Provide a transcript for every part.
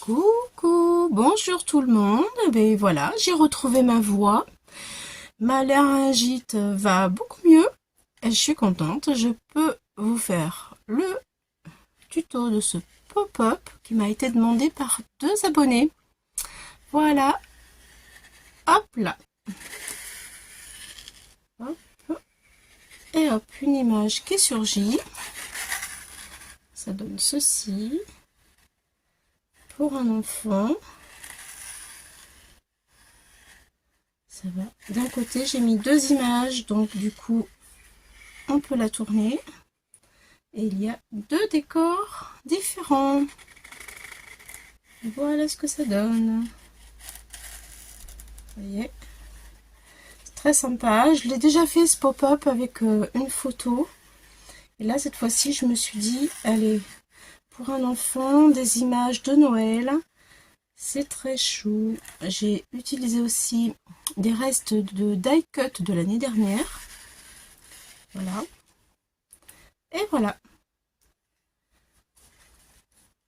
Coucou, bonjour tout le monde. Et bien voilà, j'ai retrouvé ma voix. Ma laryngite va beaucoup mieux. Et je suis contente. Je peux vous faire le tuto de ce pop-up qui m'a été demandé par 2 abonnés. Voilà. Hop là. Hop. Et hop, une image qui surgit. Ça donne ceci. Pour un enfant. Ça va. D'un côté, j'ai mis 2 images, donc du coup, on peut la tourner. Et il y a 2 décors différents. Voilà ce que ça donne. Vous voyez, c'est très sympa. Je l'ai déjà fait ce pop-up avec une photo. Et là, cette fois-ci, je me suis dit, allez, pour un enfant, des images de Noël. C'est très chou. J'ai utilisé aussi des restes de die cut de l'année dernière. Voilà. Et voilà.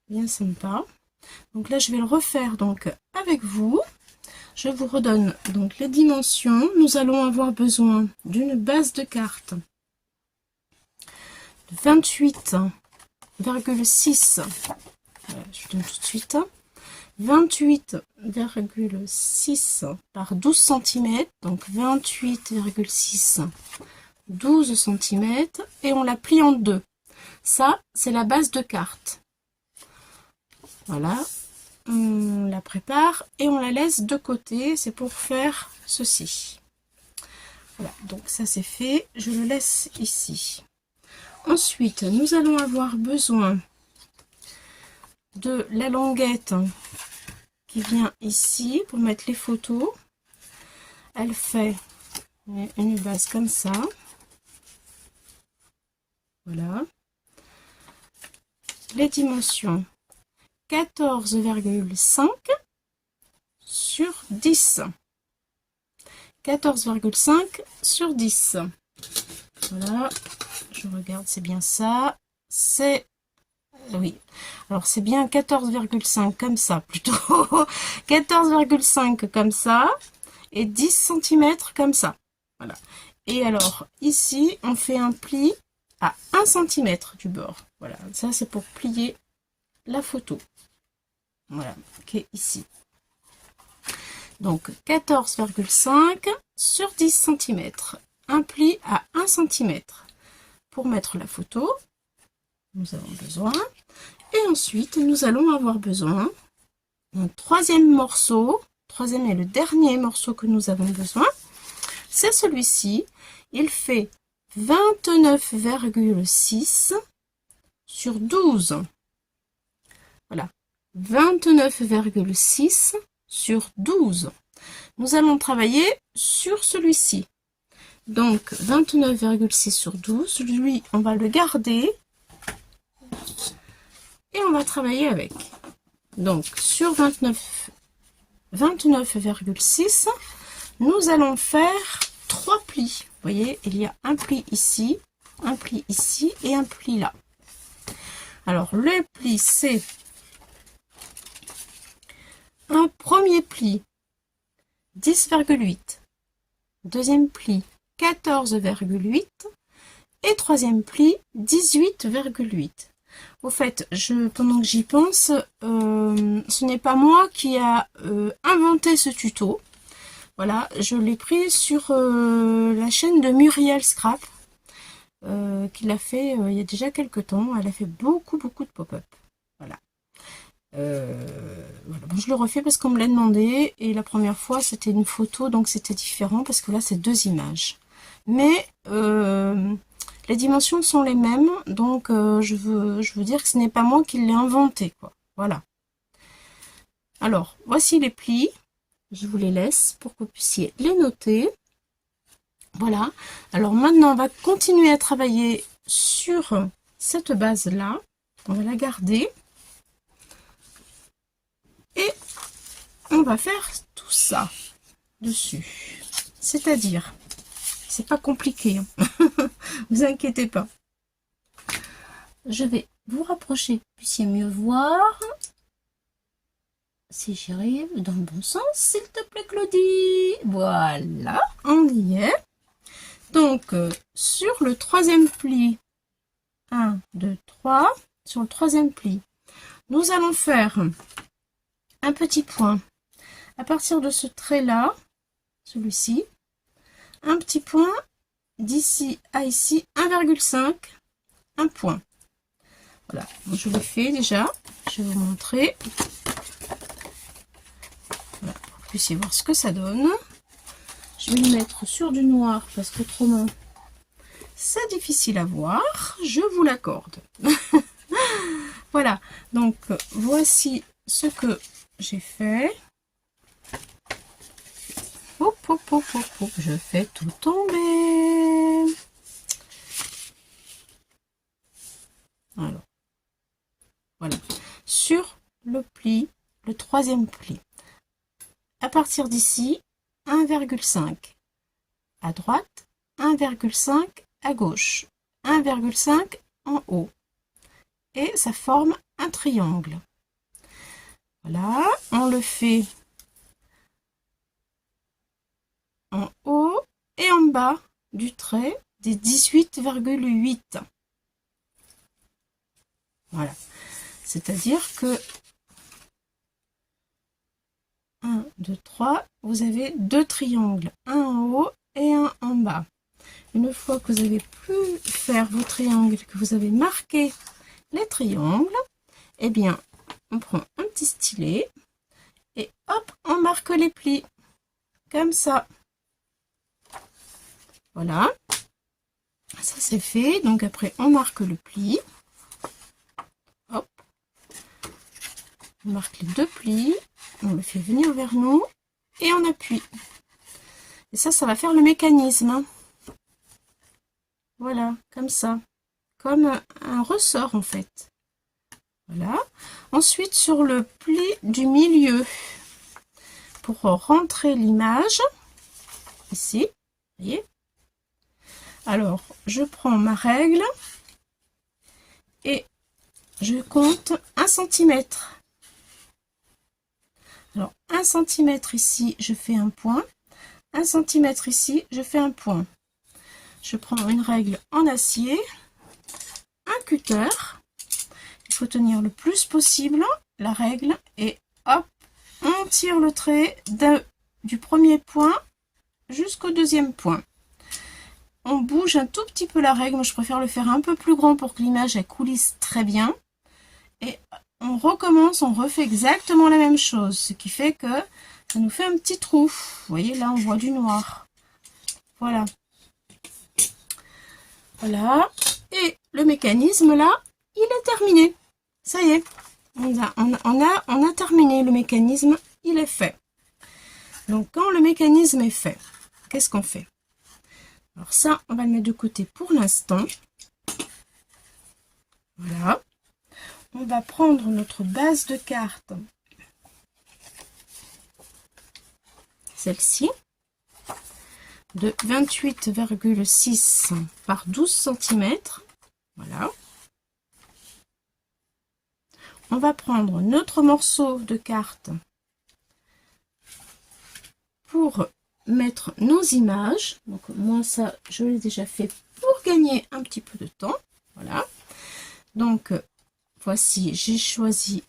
Bien sympa. Donc là, je vais le refaire donc avec vous. Je vous redonne donc les dimensions. Nous allons avoir besoin d'une base de carte de 28,6. Je vous donne tout de suite. 28,6 par 12 cm, donc 28,6, 12 cm, et on la plie en deux. Ça, c'est la base de carte. Voilà, on la prépare et on la laisse de côté, c'est pour faire ceci. Voilà, donc ça c'est fait, je le laisse ici. Ensuite, nous allons avoir besoin de la languette qui vient ici pour mettre les photos. Elle fait une base comme ça. Voilà. Les dimensions 14,5 sur 10. 14,5 sur 10. Voilà. Je regarde, c'est bien ça. C'est... Oui, alors c'est bien 14,5 comme ça plutôt. 14,5 comme ça et 10 cm comme ça. Voilà. Et alors ici, on fait un pli à 1 cm du bord. Voilà, ça c'est pour plier la photo. Voilà, qui est ici. Donc 14,5 sur 10 cm. Un pli à 1 cm. Pour mettre la photo, nous avons besoin. Et ensuite, nous allons avoir besoin d'un troisième morceau. Troisième et le dernier morceau que nous avons besoin. C'est celui-ci. Il fait 29,6 sur 12. Voilà. 29,6 sur 12. Nous allons travailler sur celui-ci. Donc, 29,6 sur 12. Lui, on va le garder. Et on va travailler avec. Donc, sur 29,6, nous allons faire 3 plis. Vous voyez, il y a un pli ici et un pli là. Alors, le pli, c'est un premier pli, 10,8. Deuxième pli, 14,8. Et troisième pli, 18,8. Au fait, pendant que j'y pense, ce n'est pas moi qui a inventé ce tuto. Voilà, je l'ai pris sur la chaîne de Muriel Scrap, qui l'a fait il y a déjà quelques temps. Elle a fait beaucoup de pop-up. Voilà. Voilà. Bon, je le refais parce qu'on me l'a demandé. Et la première fois, c'était une photo, donc c'était différent parce que là, c'est 2 images. Mais... les dimensions sont les mêmes, donc je veux dire que ce n'est pas moi qui l'ai inventé, quoi. Voilà. Alors, voici les plis. Je vous les laisse pour que vous puissiez les noter. Voilà. Alors maintenant, on va continuer à travailler sur cette base-là. On va la garder. Et on va faire tout ça dessus. C'est-à-dire, c'est pas compliqué, hein. Vous inquiétez pas. Je vais vous rapprocher, que vous puissiez mieux voir. si j'y arrive dans le bon sens, s'il te plaît, Claudie. Voilà, on y est. Donc, sur le troisième pli, 1, 2, 3, sur le troisième pli, nous allons faire un petit point. À partir de ce trait-là, celui-ci, un petit point d'ici à ici, 1,5, un point. Voilà, je le fais déjà, je vais vous montrer. Voilà, pour que vous puissiez voir ce que ça donne. Je vais le mettre sur du noir parce qu'autrement, c'est difficile à voir, je vous l'accorde. Voilà, donc voici ce que j'ai fait. Hop, hop, hop, hop, hop, je fais tout tomber. Alors, voilà, sur le pli, le troisième pli. À partir d'ici, 1,5 à droite, 1,5 à gauche, 1,5 en haut. Et ça forme un triangle. Voilà, on le fait en haut et en bas du trait des 18,8. Voilà, c'est-à-dire que 1, 2, 3, vous avez deux triangles, un en haut et un en bas. Une fois que vous avez pu faire vos triangles, que vous avez marqué les triangles, eh bien, on prend un petit stylet et hop, on marque les plis, comme ça. Voilà, ça c'est fait. Donc après, on marque le pli. Hop, on marque les deux plis, on le fait venir vers nous et on appuie. Et ça va faire le mécanisme. Voilà, comme ça, comme un ressort en fait. Voilà. Ensuite, sur le pli du milieu, pour rentrer l'image, ici, vous voyez. Alors, je prends ma règle et je compte 1 cm. Alors, 1 cm ici, je fais un point. 1 cm ici, je fais un point. Je prends une règle en acier, un cutter. Il faut tenir le plus possible la règle et hop, on tire le trait du premier point jusqu'au deuxième point. On bouge un tout petit peu la règle, moi je préfère le faire un peu plus grand pour que l'image elle coulisse très bien. Et on recommence, on refait exactement la même chose, ce qui fait que ça nous fait un petit trou. Vous voyez, là on voit du noir. Voilà. Voilà. Et le mécanisme là, il est terminé. Ça y est, on a terminé le mécanisme, il est fait. Donc quand le mécanisme est fait, qu'est-ce qu'on fait? Alors ça, on va le mettre de côté pour l'instant. Voilà. On va prendre notre base de carte, celle-ci, de 28,6 par 12 cm. Voilà. On va prendre notre morceau de carte pour mettre nos images. Donc moi ça, je l'ai déjà fait pour gagner un petit peu de temps. Voilà. Donc voici, j'ai choisi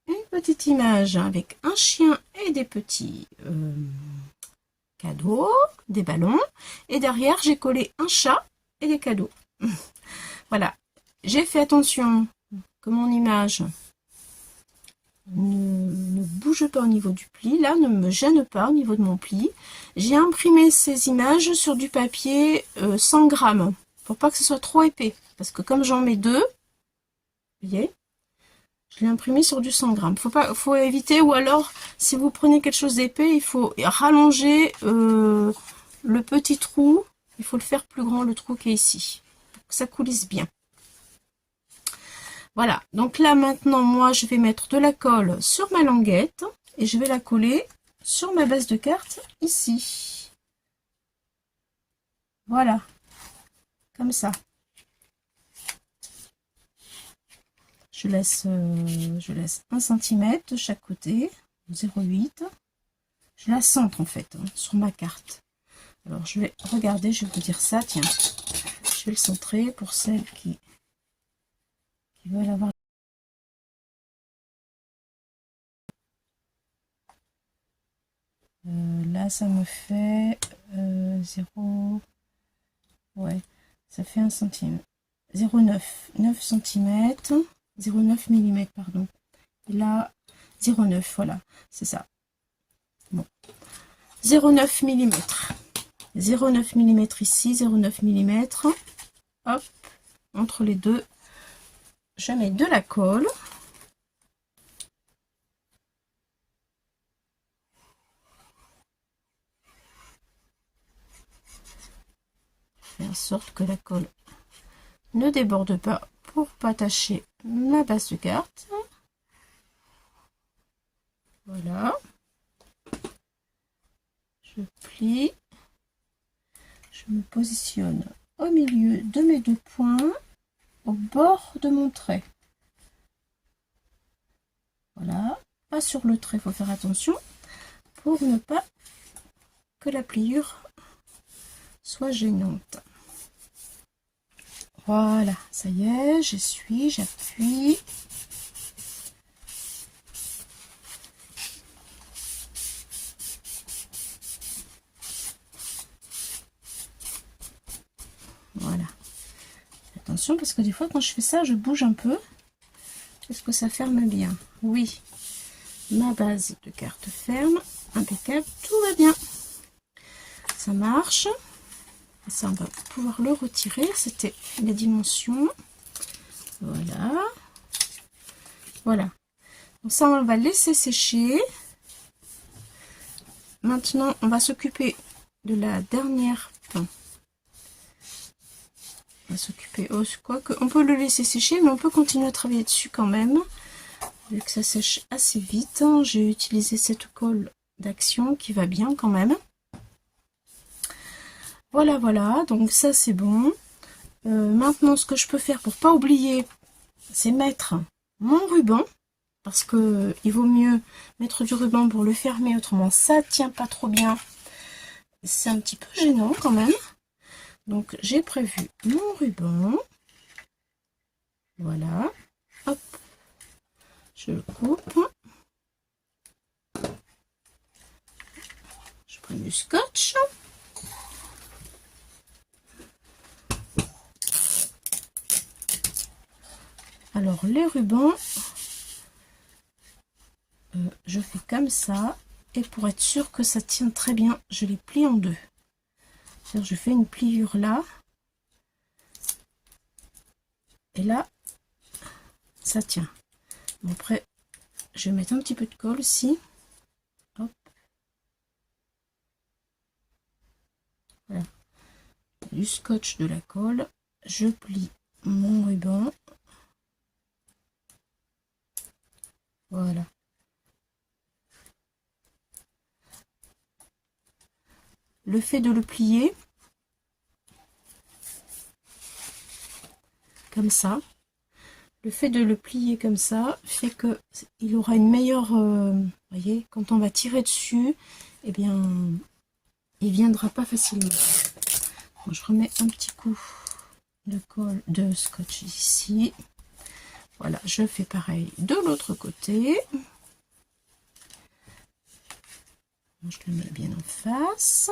une petite image avec un chien et des petits cadeaux, des ballons. Et derrière, j'ai collé un chat et des cadeaux. Voilà. J'ai fait attention que mon image ne bouge pas au niveau du pli. Là, ne me gêne pas au niveau de mon pli. J'ai imprimé ces images sur du papier 100 grammes pour pas que ce soit trop épais. Parce que comme j'en mets deux, vous voyez, je l'ai imprimé sur du 100 grammes. Faut éviter, ou alors, si vous prenez quelque chose d'épais, il faut rallonger le petit trou. Il faut le faire plus grand, le trou qui est ici, pour que ça coulisse bien. Voilà, donc là maintenant, moi, je vais mettre de la colle sur ma languette et je vais la coller sur ma base de carte ici. Voilà, comme ça. Je laisse 1 cm de chaque côté. 0,8. Je la centre en fait hein, sur ma carte. Alors je vais regarder, je vais vous dire ça, tiens. Je vais le centrer pour celles qui veulent avoir. Là ça me fait 0. Ouais, ça fait 1 centime. 0,9. 9 cm. 0,9 mm, pardon. Et là, 0,9, voilà, c'est ça. Bon. 0,9 mm. 0,9 mm ici, 0,9 mm. Hop, entre les deux, je mets de la colle. Fais en sorte que la colle ne déborde pas pour pas tacher ma base de carte. Voilà. Je plie. Je me positionne au milieu de mes 2 points, au bord de mon trait. Voilà. Pas sur le trait, il faut faire attention pour ne pas que la pliure soit gênante. Voilà, ça y est, j'appuie. Voilà. Attention parce que des fois quand je fais ça, je bouge un peu. Est-ce que ça ferme bien? Oui. Ma base de carte ferme. Impeccable, tout va bien. Ça marche. Et ça, on va pouvoir le retirer. C'était les dimensions. Voilà. Voilà. Donc ça, on va laisser sécher. Maintenant, on va s'occuper de la dernière. Enfin, on va s'occuper. Oh, quoi que on peut le laisser sécher, mais on peut continuer à travailler dessus quand même. Vu que ça sèche assez vite, j'ai utilisé cette colle d'action qui va bien quand même. Voilà, voilà. Donc ça, c'est bon. Maintenant, ce que je peux faire pour pas oublier, c'est mettre mon ruban. Parce que il vaut mieux mettre du ruban pour le fermer, autrement ça tient pas trop bien. C'est un petit peu gênant quand même. Donc j'ai prévu mon ruban. Voilà. Hop. Je le coupe. Je prends du scotch. Alors les rubans, je fais comme ça. Et pour être sûr que ça tient très bien, je les plie en deux. C'est-à-dire je fais une pliure là. Et là, ça tient. Bon, après, je vais mettre un petit peu de colle ici. Hop. Voilà. Du scotch, de la colle. Je plie mon ruban. Voilà. Le fait de le plier comme ça, le fait de le plier comme ça fait que il aura une meilleure, voyez, quand on va tirer dessus, eh bien, il viendra pas facilement. Bon, je remets un petit coup de colle, de scotch ici. Voilà, je fais pareil de l'autre côté. Je le mets bien en face.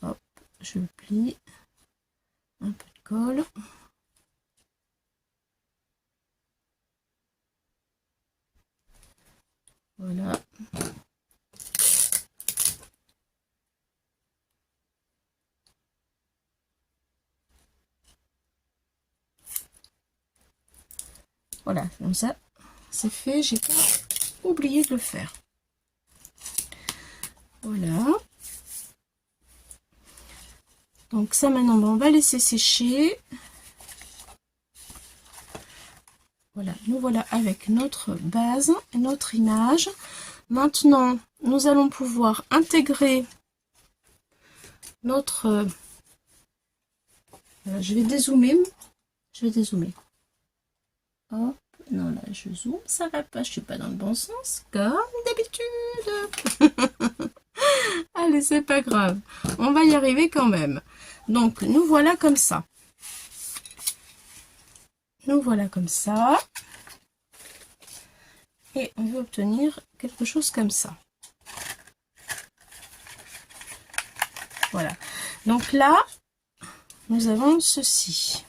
Hop, je plie. Un peu de colle. Voilà. Voilà, comme ça, c'est fait. J'ai pas oublié de le faire. Voilà. Donc ça, maintenant, on va laisser sécher. Voilà, nous voilà avec notre base, notre image. Maintenant, nous allons pouvoir intégrer notre... Voilà, je vais dézoomer. Hop, Non, là, je zoome, ça va pas, je suis pas dans le bon sens, comme d'habitude. Allez, c'est pas grave, on va y arriver quand même. Donc, nous voilà comme ça. Nous voilà comme ça. Et on va obtenir quelque chose comme ça. Voilà. Donc là, nous avons ceci.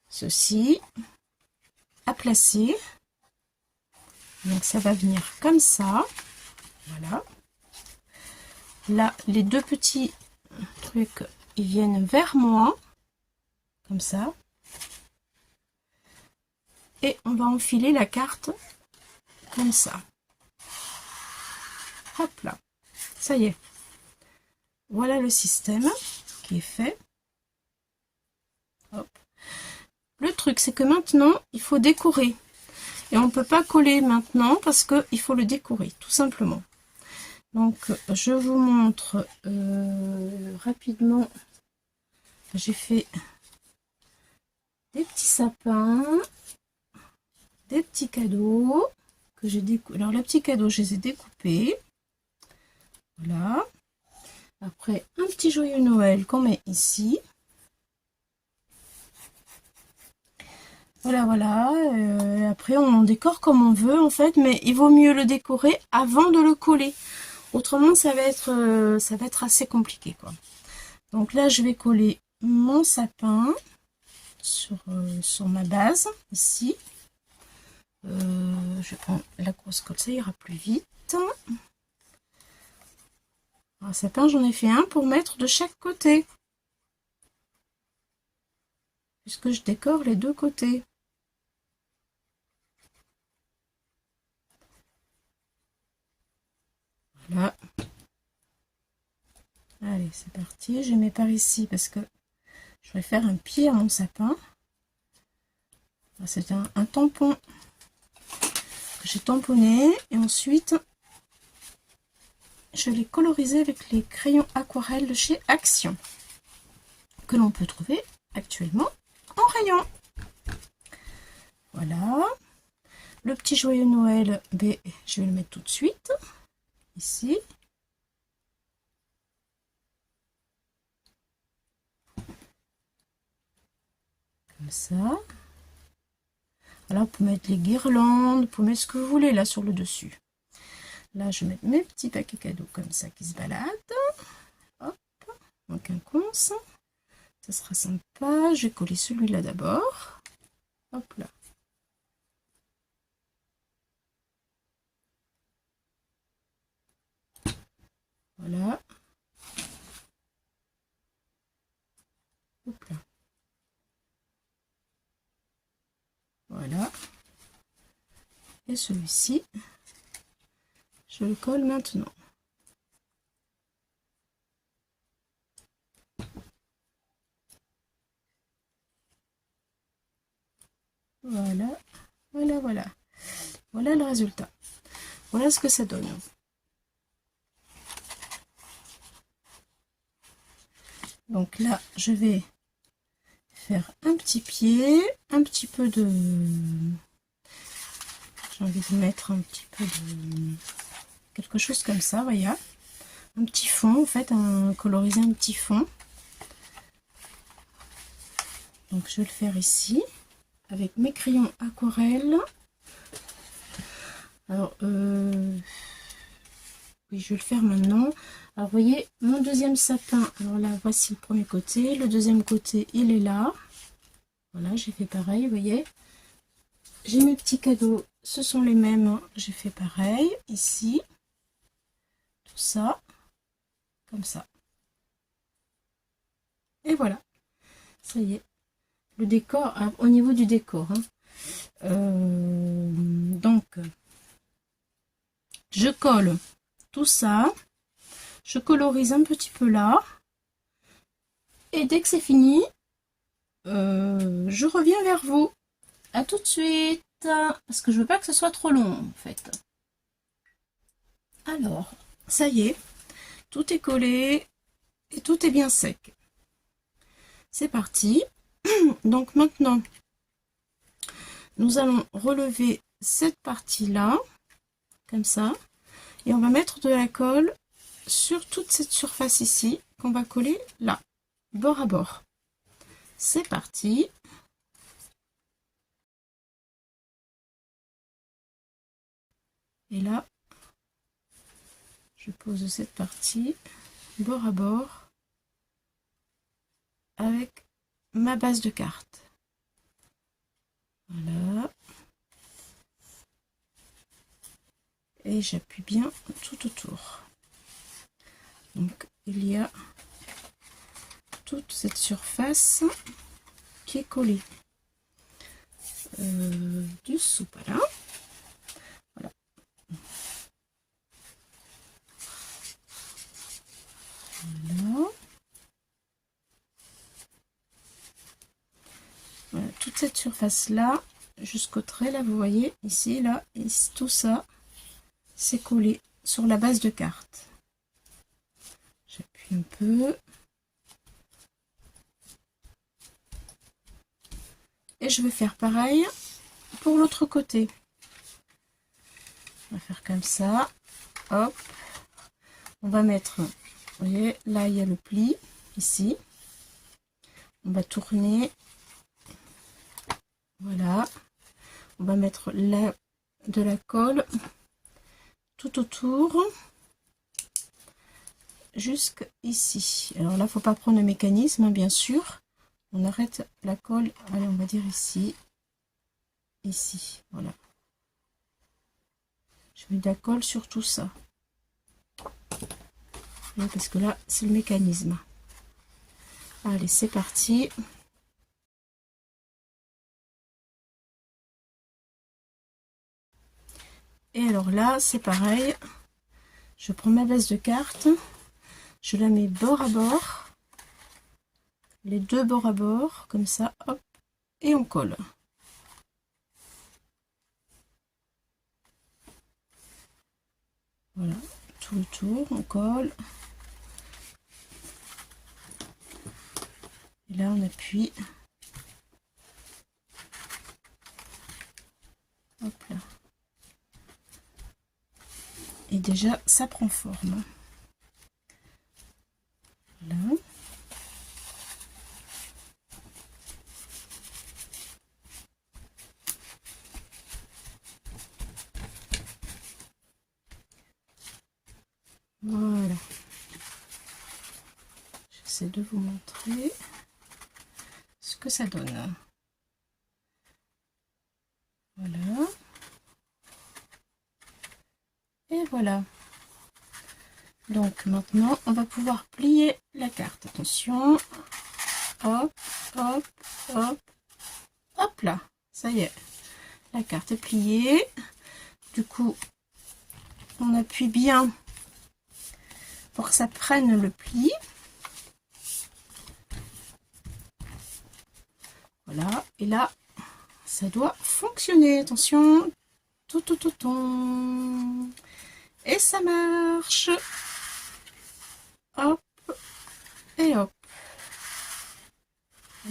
Ceci à placer. Donc ça va venir comme ça. Voilà. Là, les deux petits trucs, ils viennent vers moi. Comme ça. Et on va enfiler la carte comme ça. Hop là. Ça y est. Voilà le système qui est fait. Hop. Le truc, c'est que maintenant, il faut décorer. Et on ne peut pas coller maintenant parce qu'il faut le décorer, tout simplement. Donc, je vous montre rapidement. J'ai fait des petits sapins, des petits cadeaux que j'ai découpés. Alors, les petits cadeaux, je les ai découpés. Voilà. Après, un petit joyeux Noël qu'on met ici. Voilà, voilà. Après, on décore comme on veut, en fait, mais il vaut mieux le décorer avant de le coller. Autrement, ça va être assez compliqué, quoi. Donc là, je vais coller mon sapin sur ma base, ici. Je prends la grosse colle, ça ira plus vite. Un sapin, j'en ai fait un pour mettre de chaque côté. Puisque je décore les deux côtés. Voilà. Allez, c'est parti. Je mets par ici parce que je vais faire un pied à mon sapin. C'est un tampon que j'ai tamponné. Et ensuite, je l'ai colorisé avec les crayons aquarelles de chez Action. Que l'on peut trouver actuellement en rayon. Voilà. Le petit joyeux Noël, je vais le mettre tout de suite. Ici. Comme ça. Alors, vous pouvez mettre les guirlandes, vous pouvez mettre ce que vous voulez là sur le dessus. Là, je vais mettre mes petits paquets cadeaux comme ça qui se baladent. Hop. Donc, un conce. Ça sera sympa. Je vais coller celui-là d'abord. Hop là. Voilà. Hop là. Voilà. Et celui-ci, je le colle maintenant. Voilà. Voilà, voilà. Voilà le résultat. Voilà ce que ça donne. Donc là, je vais faire un petit pied, un petit peu de... J'ai envie de mettre un petit peu de... quelque chose comme ça, voyez. Un petit fond, en fait, coloriser un petit fond. Donc je vais le faire ici, avec mes crayons aquarelle. Alors, oui, je vais le faire maintenant. Alors, vous voyez, mon deuxième sapin, alors là, voici le premier côté. Le deuxième côté, il est là. Voilà, j'ai fait pareil, vous voyez. J'ai mes petits cadeaux, ce sont les mêmes. J'ai fait pareil, ici. Tout ça, comme ça. Et voilà, ça y est. Le décor, au niveau du décor. Hein. Donc, je colle tout ça. Je colorise un petit peu là. Et dès que c'est fini, je reviens vers vous. À tout de suite. Parce que je veux pas que ce soit trop long, en fait. Alors, ça y est. Tout est collé. Et tout est bien sec. C'est parti. Donc maintenant, nous allons relever cette partie-là, comme ça, et on va mettre de la colle sur toute cette surface ici, qu'on va coller là, bord à bord. C'est parti. Et là, je pose cette partie bord à bord avec ma base de carte. Voilà. Et j'appuie bien tout autour. Donc il y a toute cette surface qui est collée dessous, voilà. Voilà. Voilà. Voilà, toute cette surface là jusqu'au trait là, vous voyez ici, là, et tout ça c'est collé sur la base de carte. J'appuie un peu et je vais faire pareil pour l'autre côté. On va faire comme ça, hop, on va mettre, vous voyez là il y a le pli ici, on va tourner, voilà, on va mettre là de la colle tout autour jusqu'ici. Alors là faut pas prendre le mécanisme, hein, bien sûr, on arrête la colle, allez on va dire ici, voilà, je mets de la colle sur tout ça. Parce que là c'est le mécanisme. Allez, c'est parti. Et alors là c'est pareil, je prends ma base de carte, je la mets bord à bord, les deux bords à bord comme ça, hop, et on colle. Voilà, tout le tour on colle. Et là on appuie, hop là, et déjà ça prend forme. Là. Voilà, j'essaie de vous montrer ce que ça donne. Voilà. Et voilà. Donc maintenant, on va pouvoir plier la carte. Attention. Hop, hop, hop. Hop là. Ça y est. La carte est pliée. Du coup, on appuie bien pour que ça prenne le pli. Voilà. Et là, ça doit fonctionner. Attention. Tout. Et ça marche. Hop. Et hop.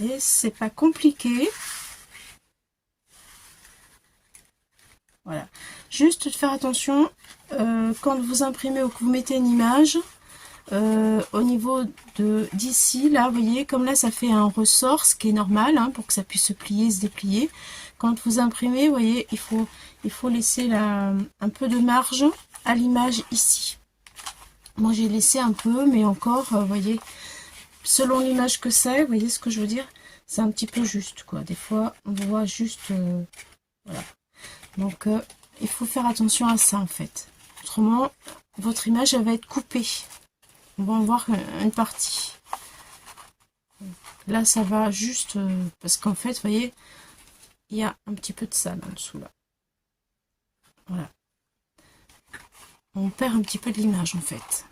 Et c'est pas compliqué. Voilà. Juste de faire attention quand vous imprimez ou que vous mettez une image. Au niveau d'ici, là, vous voyez, comme là, ça fait un ressort, ce qui est normal, hein, pour que ça puisse se plier, se déplier. Quand vous imprimez, vous voyez, il faut laisser un peu de marge à l'image ici. Moi, j'ai laissé un peu, mais encore, vous voyez, selon l'image que c'est, vous voyez ce que je veux dire, c'est un petit peu juste, quoi. Des fois, on voit juste, voilà. Donc, il faut faire attention à ça, en fait. Autrement, votre image, elle va être coupée. On va en voir une partie. Là, ça va juste parce qu'en fait, vous voyez, il y a un petit peu de sable en dessous là. Voilà. On perd un petit peu de l'image en fait.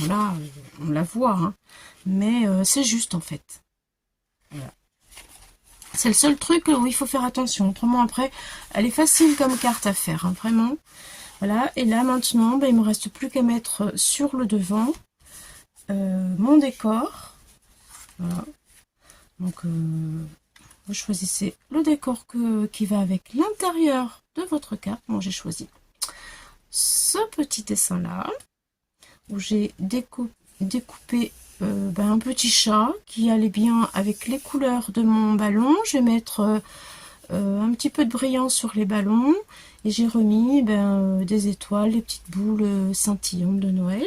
Là, on la voit, hein, mais c'est juste en fait. Voilà. C'est le seul truc où il faut faire attention. Autrement, après, elle est facile comme carte à faire, hein, vraiment. Voilà, et là maintenant, ben, il me reste plus qu'à mettre sur le devant mon décor. Voilà. Donc Vous choisissez le décor qui va avec l'intérieur de votre carte. Moi, j'ai choisi ce petit dessin-là, où j'ai découpé un petit chat qui allait bien avec les couleurs de mon ballon. Je vais mettre un petit peu de brillant sur les ballons et j'ai remis des étoiles, des petites boules scintillantes de Noël.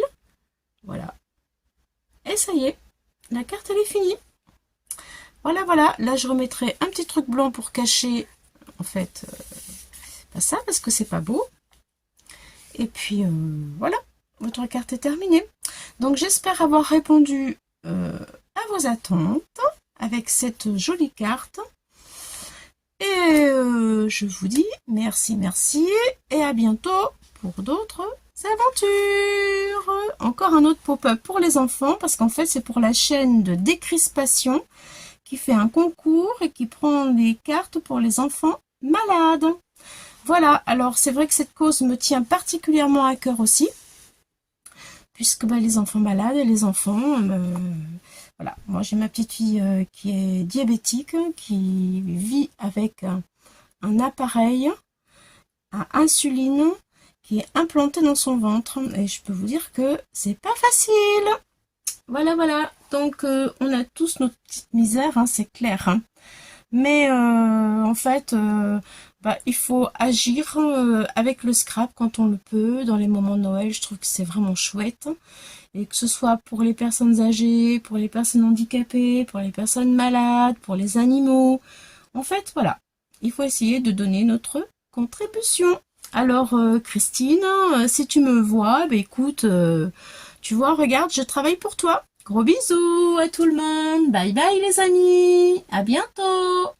Voilà. Et ça y est, la carte elle est finie. Voilà, voilà. Là, je remettrai un petit truc blanc pour cacher, en fait, pas ça, parce que c'est pas beau. Et puis, voilà, votre carte est terminée. Donc, j'espère avoir répondu à vos attentes avec cette jolie carte. Et je vous dis merci, merci, et à bientôt pour d'autres aventures. Encore un autre pop-up pour les enfants, parce qu'en fait, c'est pour la chaîne de Décrispation qui fait un concours et qui prend des cartes pour les enfants malades. Voilà, alors c'est vrai que cette cause me tient particulièrement à cœur aussi, puisque les enfants malades et les enfants, voilà, moi j'ai ma petite fille qui est diabétique, qui vit avec un appareil à insuline qui est implanté dans son ventre, et je peux vous dire que c'est pas facile. Voilà, voilà, donc on a tous notre petite misère, hein, c'est clair, hein. Mais en fait, il faut agir avec le scrap quand on le peut. Dans les moments de Noël, je trouve que c'est vraiment chouette. Et que ce soit pour les personnes âgées, pour les personnes handicapées, pour les personnes malades, pour les animaux. En fait, voilà, il faut essayer de donner notre contribution. Alors, Christine, si tu me vois, écoute, tu vois, regarde, je travaille pour toi. Gros bisous à tout le monde. Bye bye les amis. À bientôt.